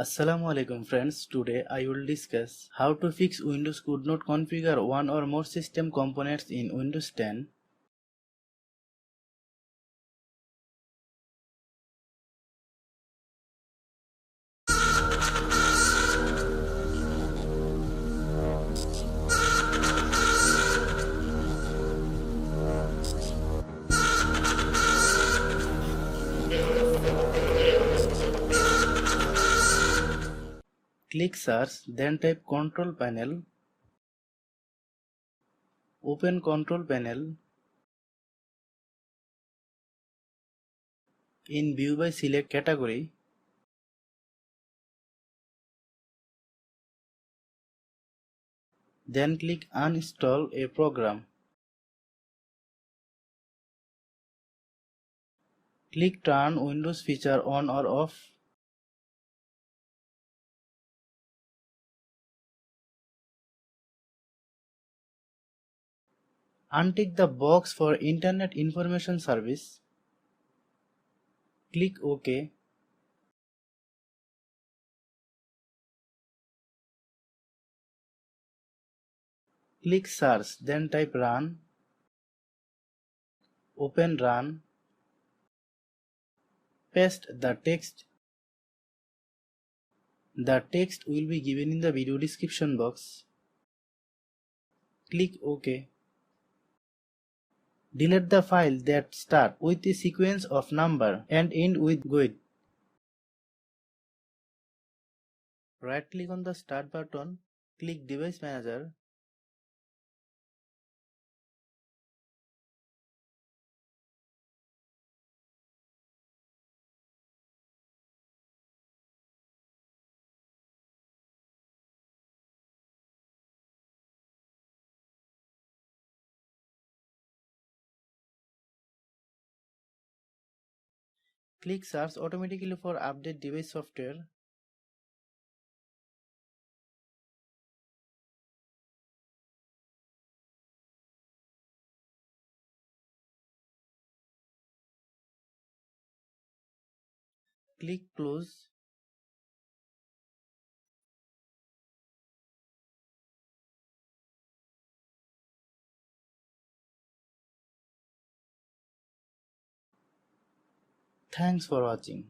Assalamu alaikum friends. Today I will discuss how to fix Windows could not configure one or more system components in Windows 10. Click Search, then type Control Panel. Open Control Panel. In View by select Category. Then click Uninstall a program. Click Turn Windows feature on or off. Untick the box for Internet Information Service. Click OK. Click Search, then type Run. Open Run. Paste the text. The text will be given in the video description box. Click OK. Delete the file that start with a sequence of number and end with GUID. Right click on the Start button, click Device Manager. Click Search automatically for Update Device Software. Click Close. Thanks for watching.